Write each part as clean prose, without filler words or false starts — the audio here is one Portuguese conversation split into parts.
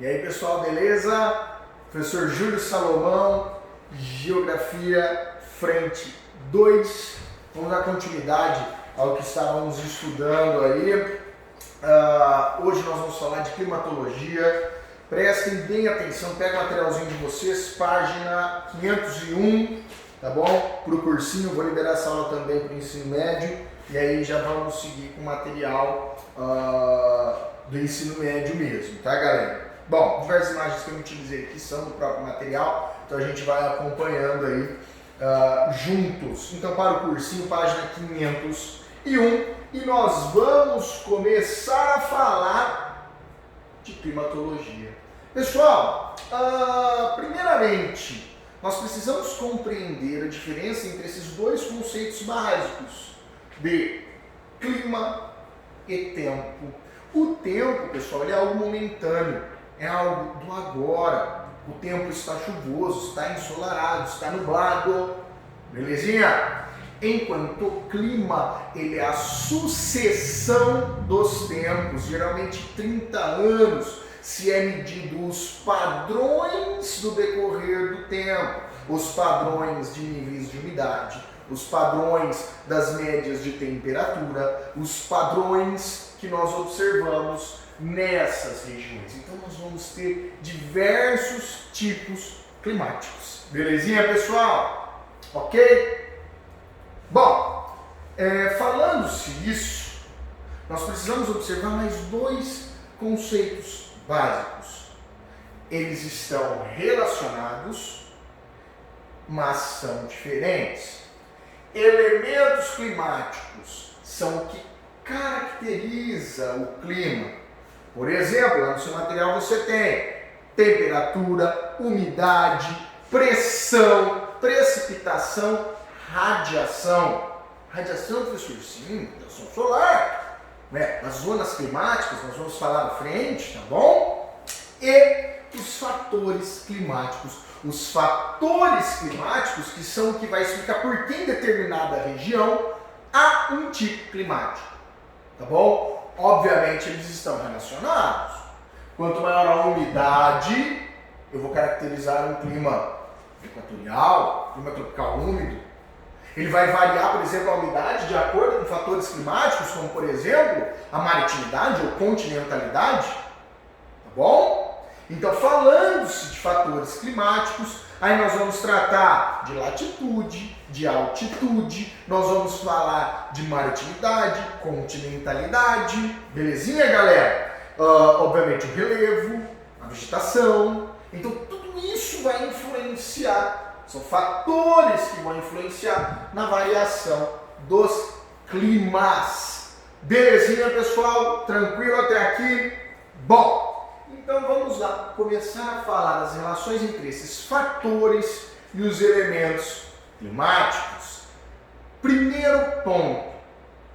E aí pessoal, beleza? Professor Júlio Salomão, Geografia, frente 2. Vamos dar continuidade ao que estávamos estudando aí. Hoje nós vamos falar de climatologia. Prestem bem atenção, pega o materialzinho de vocês, página 501, tá bom? Para o cursinho, vou liberar essa aula também para o ensino médio. E aí já vamos seguir com o material do ensino médio mesmo, tá galera? Bom, diversas imagens que eu utilizei aqui são do próprio material, então a gente vai acompanhando aí juntos. Então para o cursinho, página 501, e nós vamos começar a falar de climatologia. Pessoal, primeiramente, nós precisamos compreender a diferença entre esses dois conceitos básicos de clima e tempo. O tempo, pessoal, ele é algo momentâneo, é algo do agora. O tempo está chuvoso, está ensolarado, está nublado, belezinha? Enquanto o clima, ele é a sucessão dos tempos, geralmente 30 anos, se é medido os padrões do decorrer do tempo, os padrões de níveis de umidade, os padrões das médias de temperatura, os padrões que nós observamos nessas regiões. Então nós vamos ter diversos tipos climáticos. Belezinha, pessoal? Ok? Bom, falando-se isso, nós precisamos observar mais dois conceitos básicos. Eles estão relacionados, mas são diferentes. Elementos climáticos são o que caracteriza o clima. Por exemplo, lá no seu material você tem temperatura, umidade, pressão, precipitação, radiação. Radiação, professor, sim, radiação solar. Né? Nas zonas climáticas, nós vamos falar à frente, tá bom? E os fatores climáticos. Os fatores climáticos que são o que vai explicar por que em determinada região há um tipo climático, tá bom? Obviamente eles estão relacionados. Quanto maior a umidade, eu vou caracterizar um clima equatorial, clima tropical úmido. Ele vai variar, por exemplo, a umidade de acordo com fatores climáticos, como por exemplo, a maritimidade ou continentalidade, tá bom? Então, falando-se de fatores climáticos, aí nós vamos tratar de latitude, de altitude, nós vamos falar de maritimidade, continentalidade, belezinha, galera? Obviamente o relevo, a vegetação, então tudo isso vai influenciar, são fatores que vão influenciar na variação dos climas. Belezinha, pessoal? Tranquilo até aqui? Bom, então vamos lá começar a falar das relações entre esses fatores e os elementos climáticos. Primeiro ponto,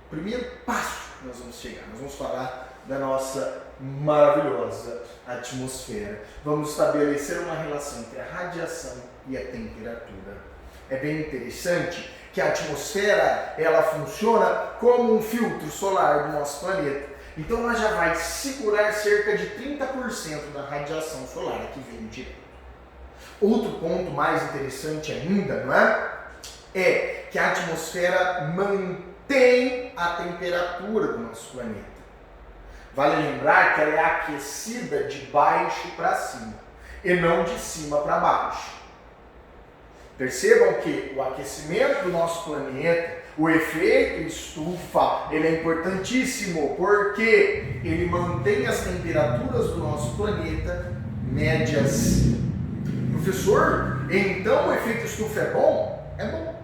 primeiro passo que nós vamos chegar, nós vamos falar da nossa maravilhosa atmosfera. Vamos estabelecer uma relação entre a radiação e a temperatura. É bem interessante que a atmosfera, ela funciona como um filtro solar do nosso planeta. Então ela já vai segurar cerca de 30% da radiação solar que vem direto. Outro ponto mais interessante ainda, não é? É que a atmosfera mantém a temperatura do nosso planeta. Vale lembrar que ela é aquecida de baixo para cima e não de cima para baixo. Percebam que o aquecimento do nosso planeta, o efeito estufa, ele é importantíssimo porque ele mantém as temperaturas do nosso planeta médias. Professor, então o efeito estufa é bom? É bom.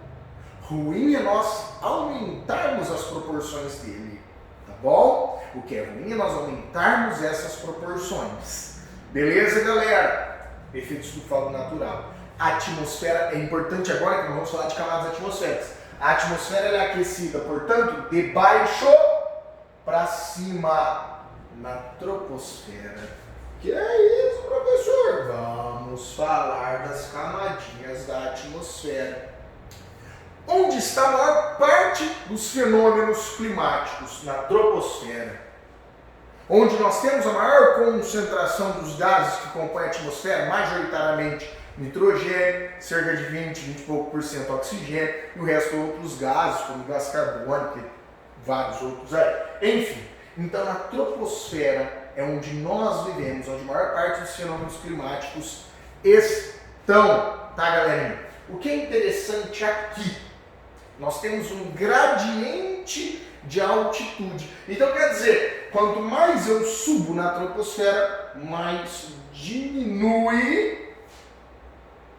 Ruim é nós aumentarmos as proporções dele, tá bom? O que é ruim é nós aumentarmos essas proporções. Beleza, galera? Efeito estufado natural. A atmosfera é importante agora que nós vamos falar de camadas atmosféricas. A atmosfera é aquecida, portanto, de baixo para cima, na troposfera. Que é isso, professor? Vamos falar das camadinhas da atmosfera. Onde está a maior parte dos fenômenos climáticos? Na troposfera. onde nós temos a maior concentração dos gases que compõem a atmosfera, majoritariamente nitrogênio, cerca de 20 e pouco por cento oxigênio, e o resto outros gases, como gás carbônico e vários outros aí. Enfim, então a troposfera é onde nós vivemos, onde a maior parte dos fenômenos climáticos estão, tá, galerinha? O que é interessante aqui, nós temos um gradiente de altitude. Então quer dizer, quanto mais eu subo na troposfera, mais diminui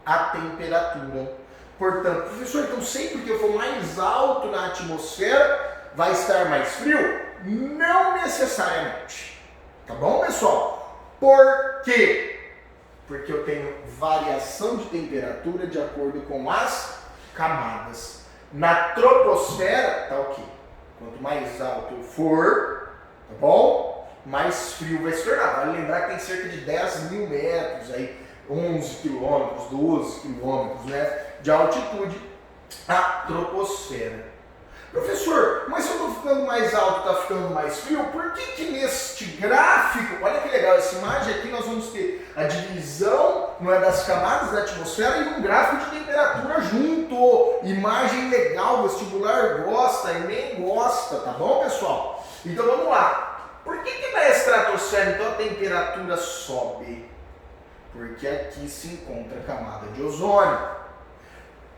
a temperatura. Portanto, professor, então sempre que eu for mais alto na atmosfera, vai estar mais frio? Não necessariamente. Tá bom, pessoal? Por quê? Porque eu tenho variação de temperatura de acordo com as camadas. Na troposfera, tá ok. Quanto mais alto eu for, tá bom? Mais frio vai se tornar. Vale lembrar que tem cerca de 10 mil metros, aí, 11 quilômetros, 12 quilômetros, né, de altitude, a troposfera. Professor, mas eu estou ficando mais alto, está ficando mais frio, por que neste gráfico, olha que legal, essa imagem aqui nós vamos ter a divisão, não é, das camadas da atmosfera e um gráfico de temperatura junto. Imagem legal, vestibular gosta, Enem gosta, tá bom, pessoal? Então vamos lá. Por que na estratosfera então a temperatura sobe? Porque aqui se encontra a camada de ozônio.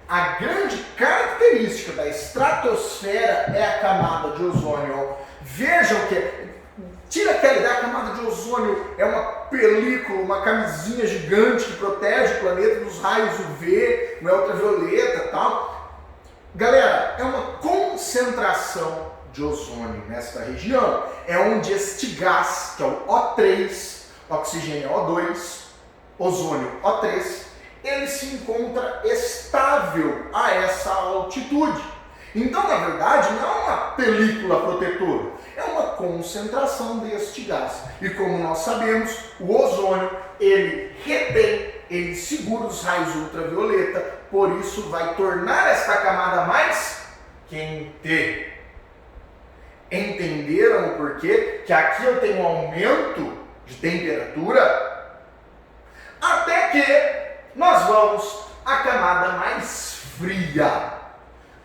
A grande característica da estratosfera é a camada de ozônio. Vejam que, tira aquela ideia, a camada de ozônio é uma película, uma camisinha gigante que protege o planeta dos raios UV, não é ultravioleta e tal. Galera, é uma concentração de ozônio nesta região. É onde este gás, que é o O3, oxigênio é O2, ozônio O3, ele se encontra estável a essa altitude. Então, na verdade, não é uma película protetora, é uma concentração deste gás. E como nós sabemos, o ozônio, ele retém, ele segura os raios ultravioleta, por isso vai tornar esta camada mais quente. Entenderam o porquê? Que aqui eu tenho um aumento de temperatura, até que nós vamos à camada mais fria,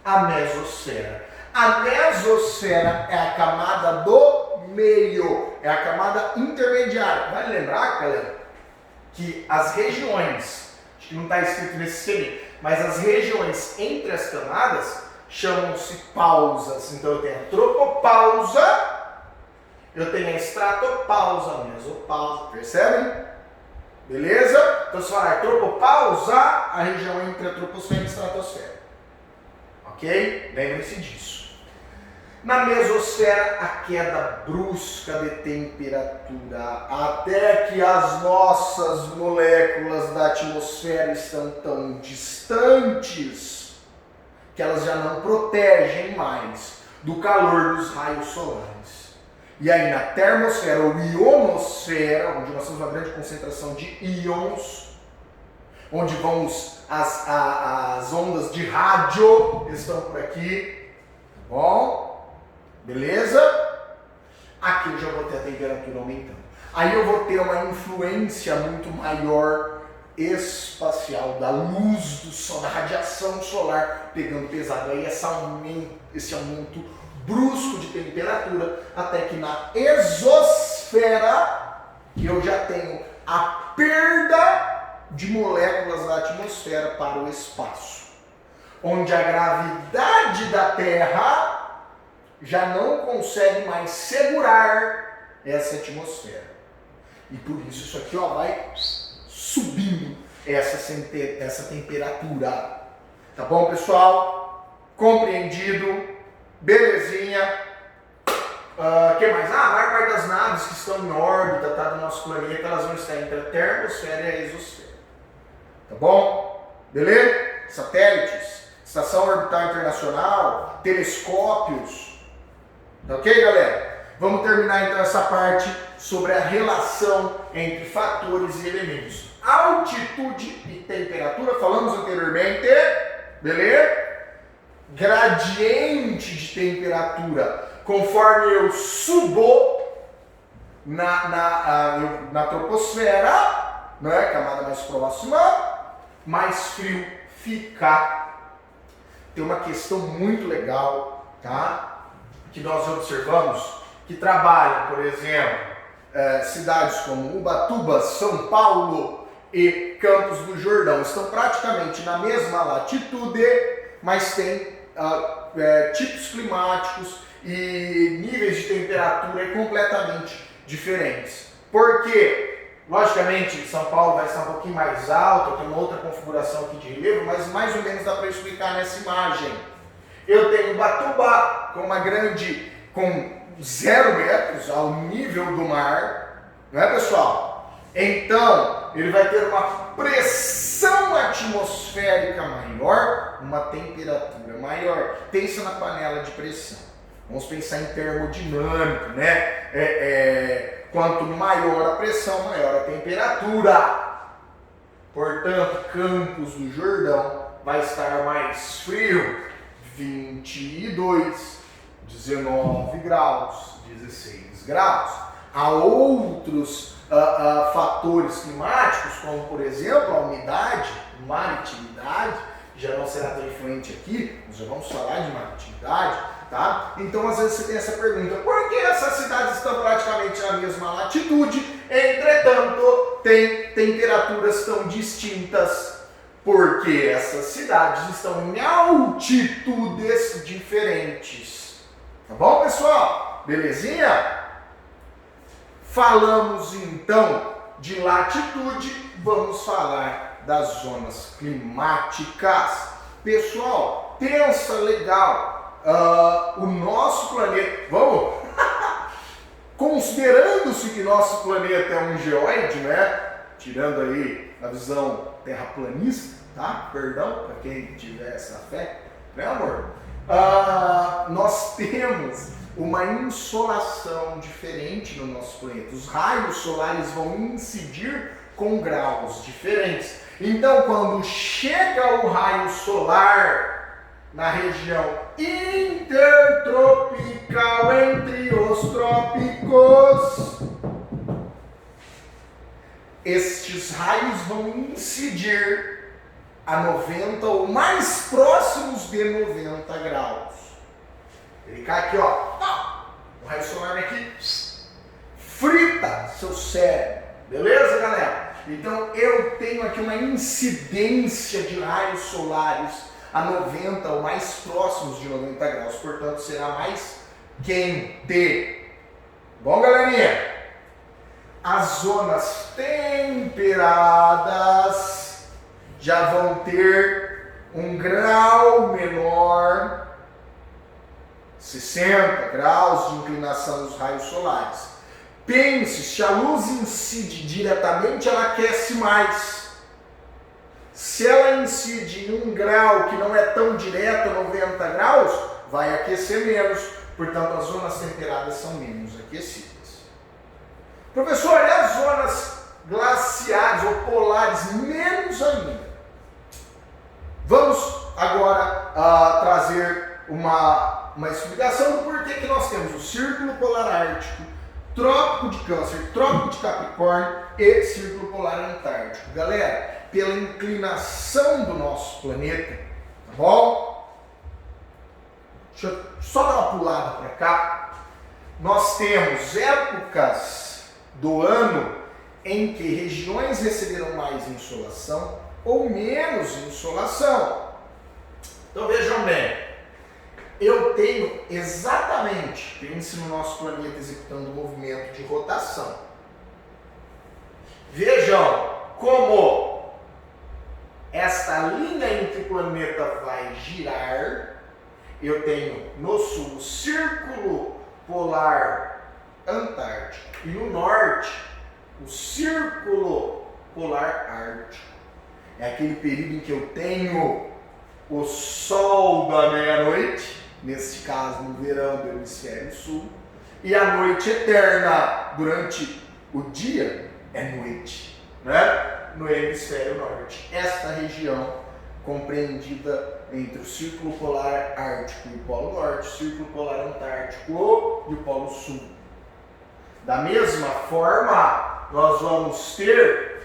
a mesosfera. A mesosfera é a camada do meio, é a camada intermediária. Vale lembrar, galera, que as regiões, acho que não está escrito nesse esquema, mas as regiões entre as camadas chamam-se pausas. Então eu tenho a tropopausa, eu tenho a estratopausa, a mesopausa, percebem? Beleza? Então, se falar tropopausa, a região entre a troposfera e a estratosfera. Ok? Lembre-se disso. Na mesosfera, a queda brusca de temperatura, até que as nossas moléculas da atmosfera estão tão distantes que elas já não protegem mais do calor dos raios solares. E aí na termosfera ou ionosfera, onde nós temos uma grande concentração de íons, onde vão as ondas de rádio, estão por aqui, tá bom? Beleza? Aqui eu já vou ter a temperatura aumentando. Aí eu vou ter uma influência muito maior espacial da luz do sol, da radiação solar pegando pesado. Aí esse aumento brusco de temperatura, até que na exosfera eu já tenho a perda de moléculas da atmosfera para o espaço, onde a gravidade da Terra já não consegue mais segurar essa atmosfera. E por isso isso aqui, ó, vai subindo essa temperatura. Tá bom, pessoal? Compreendido? Belezinha. Que mais? A maior parte das naves que estão em órbita, tá, do nosso planeta, elas vão estar entre a termosfera e a exosfera. Tá bom? Beleza? Satélites, Estação Orbital Internacional, telescópios. Tá ok, galera? Vamos terminar então essa parte sobre a relação entre fatores e elementos. Altitude e temperatura, falamos anteriormente, beleza? Gradiente de temperatura. Conforme eu subo, na troposfera, né, camada mais próxima, mais frio fica. Tem uma questão muito legal, tá? Que nós observamos que trabalham, por exemplo, cidades como Ubatuba, São Paulo e Campos do Jordão. Estão praticamente na mesma latitude, mas têm tipos climáticos e níveis de temperatura completamente diferentes. Por quê? Logicamente, São Paulo vai estar um pouquinho mais alto, tem uma outra configuração aqui de relevo, mas mais ou menos dá para explicar nessa imagem. Eu tenho Ubatuba com 0 metros ao nível do mar, não é, pessoal? Então, ele vai ter uma pressão atmosférica maior, uma temperatura maior. Pensa na panela de pressão. Vamos pensar em termodinâmica, né? Quanto maior a pressão, maior a temperatura. Portanto, Campos do Jordão vai estar mais frio, 22, 19 graus, 16 graus. Há outros fatores climáticos, como por exemplo a umidade, maritimidade, já não será tão influente aqui, nós já vamos falar de maritimidade, tá? Então às vezes você tem essa pergunta, por que essas cidades estão praticamente na mesma latitude, entretanto têm temperaturas tão distintas? Porque essas cidades estão em altitudes diferentes. Tá bom, pessoal? Belezinha? Falamos então de latitude, vamos falar das zonas climáticas. Pessoal, pensa legal, o nosso planeta, vamos? Considerando-se que nosso planeta é um geoide, né? Tirando aí a visão terraplanista, tá? Perdão para quem tiver essa fé, né, amor? Nós temos uma insolação diferente no nosso planeta. Os raios solares vão incidir com graus diferentes. Então, quando chega o raio solar na região intertropical entre os trópicos, estes raios vão incidir a 90 ou mais próximos de 90 graus. Ele cai aqui, ó. O raio solar vem aqui, frita seu cérebro. Beleza, galera? Então eu tenho aqui uma incidência de raios solares a 90 ou mais próximos de 90 graus. Portanto, será mais quente. Bom, galerinha? As zonas temperadas já vão ter um grau menor, 60 graus de inclinação dos raios solares. Pense, se a luz incide diretamente, ela aquece mais. Se ela incide em 1 grau que não é tão direto, 90 graus, vai aquecer menos. Portanto, as zonas temperadas são menos aquecidas. Professor, e as zonas glaciares ou polares, menos ainda? Vamos agora trazer uma explicação do porquê que nós temos o Círculo Polar Ártico, Trópico de Câncer, Trópico de Capricórnio e Círculo Polar Antártico. Galera, pela inclinação do nosso planeta, tá bom? Deixa eu só dar uma pulada para cá. Nós temos épocas do ano em que regiões receberam mais insolação ou menos insolação. Então vejam bem, eu tenho exatamente, pense no nosso planeta executando um movimento de rotação. Vejam como esta linha em que o planeta vai girar. Eu tenho no sul o Círculo Polar Antártico e no norte o Círculo Polar Ártico. É aquele período em que eu tenho o sol da meia-noite, neste caso no verão do hemisfério sul, e a noite eterna. Durante o dia é noite, né? No hemisfério norte. Esta região compreendida entre o Círculo Polar Ártico e o Polo Norte, o Círculo Polar Antártico e o Polo Sul. Da mesma forma, nós vamos ter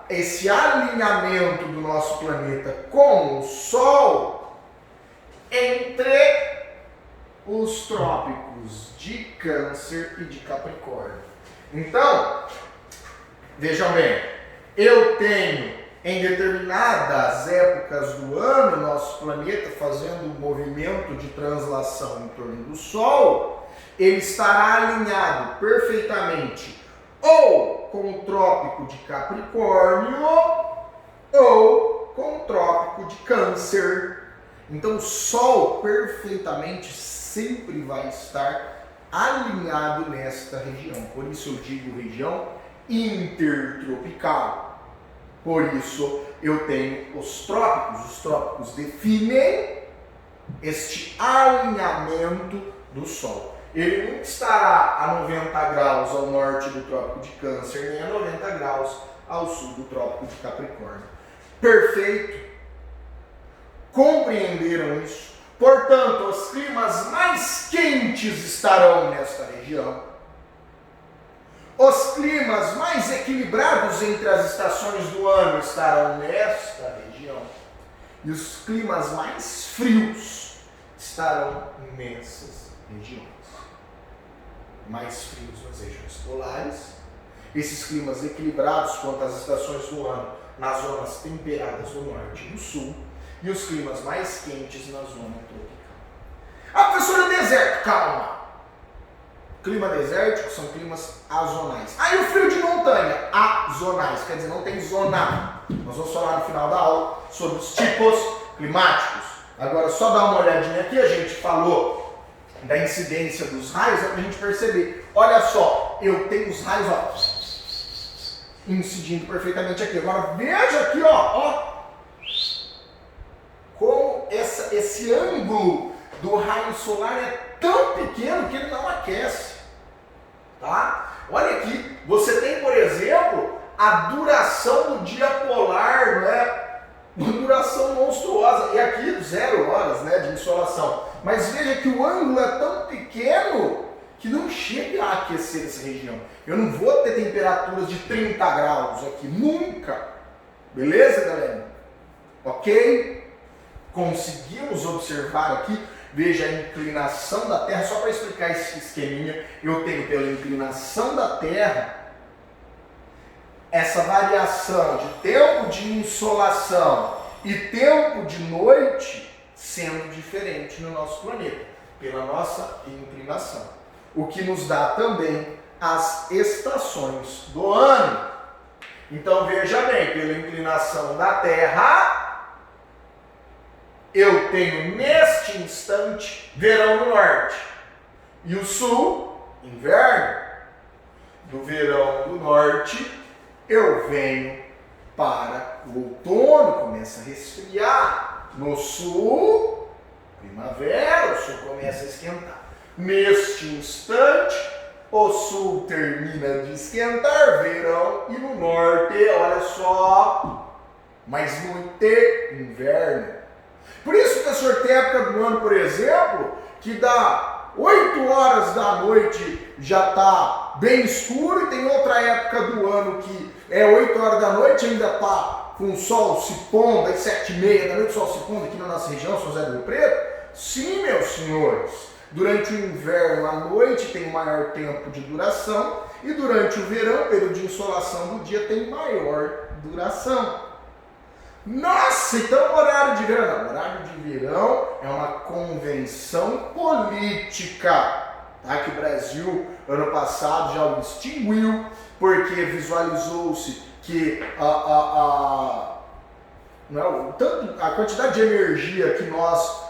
esse alinhamento do nosso planeta com o Sol entre os trópicos de Câncer e de Capricórnio. Então, vejam bem, eu tenho em determinadas épocas do ano nosso planeta fazendo um movimento de translação em torno do Sol, ele estará alinhado perfeitamente ou com o trópico de Capricórnio ou com o trópico de Câncer. Então o Sol perfeitamente sempre vai estar alinhado nesta região. Por isso eu digo região intertropical. Por isso eu tenho os trópicos definem este alinhamento do Sol. Ele nunca estará a 90 graus ao norte do trópico de Câncer, nem a 90 graus ao sul do trópico de Capricórnio. Perfeito? Compreenderam isso? Portanto, os climas mais quentes estarão nesta região. Os climas mais equilibrados entre as estações do ano estarão nesta região. E os climas mais frios estarão nessas regiões. Mais frios nas regiões polares. Esses climas equilibrados quanto às estações do ano nas zonas temperadas do norte e do sul. E os climas mais quentes na zona tropical. Ah, professor, é deserto. Calma. Clima desértico são climas azonais. Aí o frio de montanha, azonais, quer dizer, não tem zona. Nós vamos falar no final da aula sobre os tipos climáticos. Agora, só dar uma olhadinha aqui, a gente falou da incidência dos raios, é pra gente perceber. Olha só, eu tenho os raios, ó, incidindo perfeitamente aqui. Agora, veja aqui, ó, como esse ângulo do raio solar é tão pequeno que ele não aquece. Tá? Olha aqui, você tem, por exemplo, a duração do dia polar, né? Uma duração monstruosa. E aqui 0 horas, né, de insolação. Mas veja que o ângulo é tão pequeno que não chega a aquecer essa região. Eu não vou ter temperaturas de 30 graus aqui, nunca. Beleza, galera? Ok? Conseguimos observar aqui. Veja a inclinação da Terra, só para explicar esse esqueminha, eu tenho pela inclinação da Terra essa variação de tempo de insolação e tempo de noite sendo diferente no nosso planeta, pela nossa inclinação. O que nos dá também as estações do ano. Então veja bem, pela inclinação da Terra, eu tenho neste instante verão no norte e o sul, inverno. Do verão do norte eu venho para o outono, começa a resfriar. No sul, primavera, o sul começa a esquentar. Neste instante, o sul termina de esquentar, verão, e no norte, olha só, mais noite, inverno. Por isso, professor, tem época do ano, por exemplo, que dá 8 horas da noite já está bem escuro, e tem outra época do ano que é 8 horas da noite, ainda está com o sol se pondo, às 7h30 da noite o sol se pondo aqui na nossa região, São José do Rio Preto. Sim, meus senhores, durante o inverno, a noite tem maior tempo de duração, e durante o verão, o período de insolação do dia tem maior duração. Nossa, então horário de verão. Não, horário de verão é uma convenção política, tá? Que o Brasil, ano passado, já o extinguiu, porque visualizou-se que tanto a quantidade de energia que nós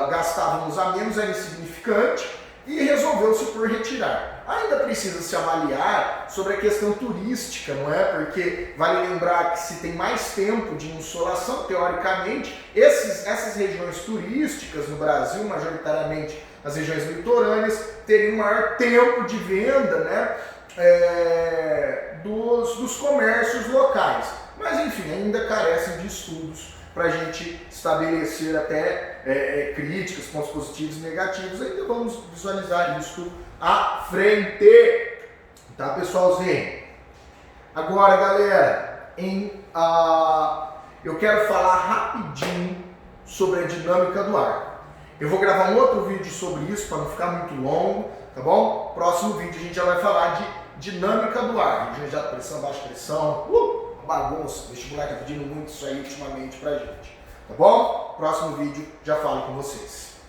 gastávamos a menos era insignificante e resolveu-se por retirar. Ainda precisa se avaliar sobre a questão turística, não é? Porque vale lembrar que se tem mais tempo de insolação, teoricamente, essas regiões turísticas no Brasil, majoritariamente as regiões litorâneas, teriam maior tempo de venda, né? Dos comércios locais. Mas, enfim, ainda carecem de estudos para a gente estabelecer até críticas, pontos positivos e negativos. Ainda vamos visualizar isso à frente. Tá, pessoalzinho? Agora, galera, eu quero falar rapidinho sobre a dinâmica do ar. Eu vou gravar um outro vídeo sobre isso para não ficar muito longo, tá bom? Próximo vídeo a gente já vai falar de dinâmica do ar, de jato de pressão, baixa pressão, bagunça, o vestibular tá pedindo muito isso aí ultimamente pra gente, tá bom? Próximo vídeo já falo com vocês.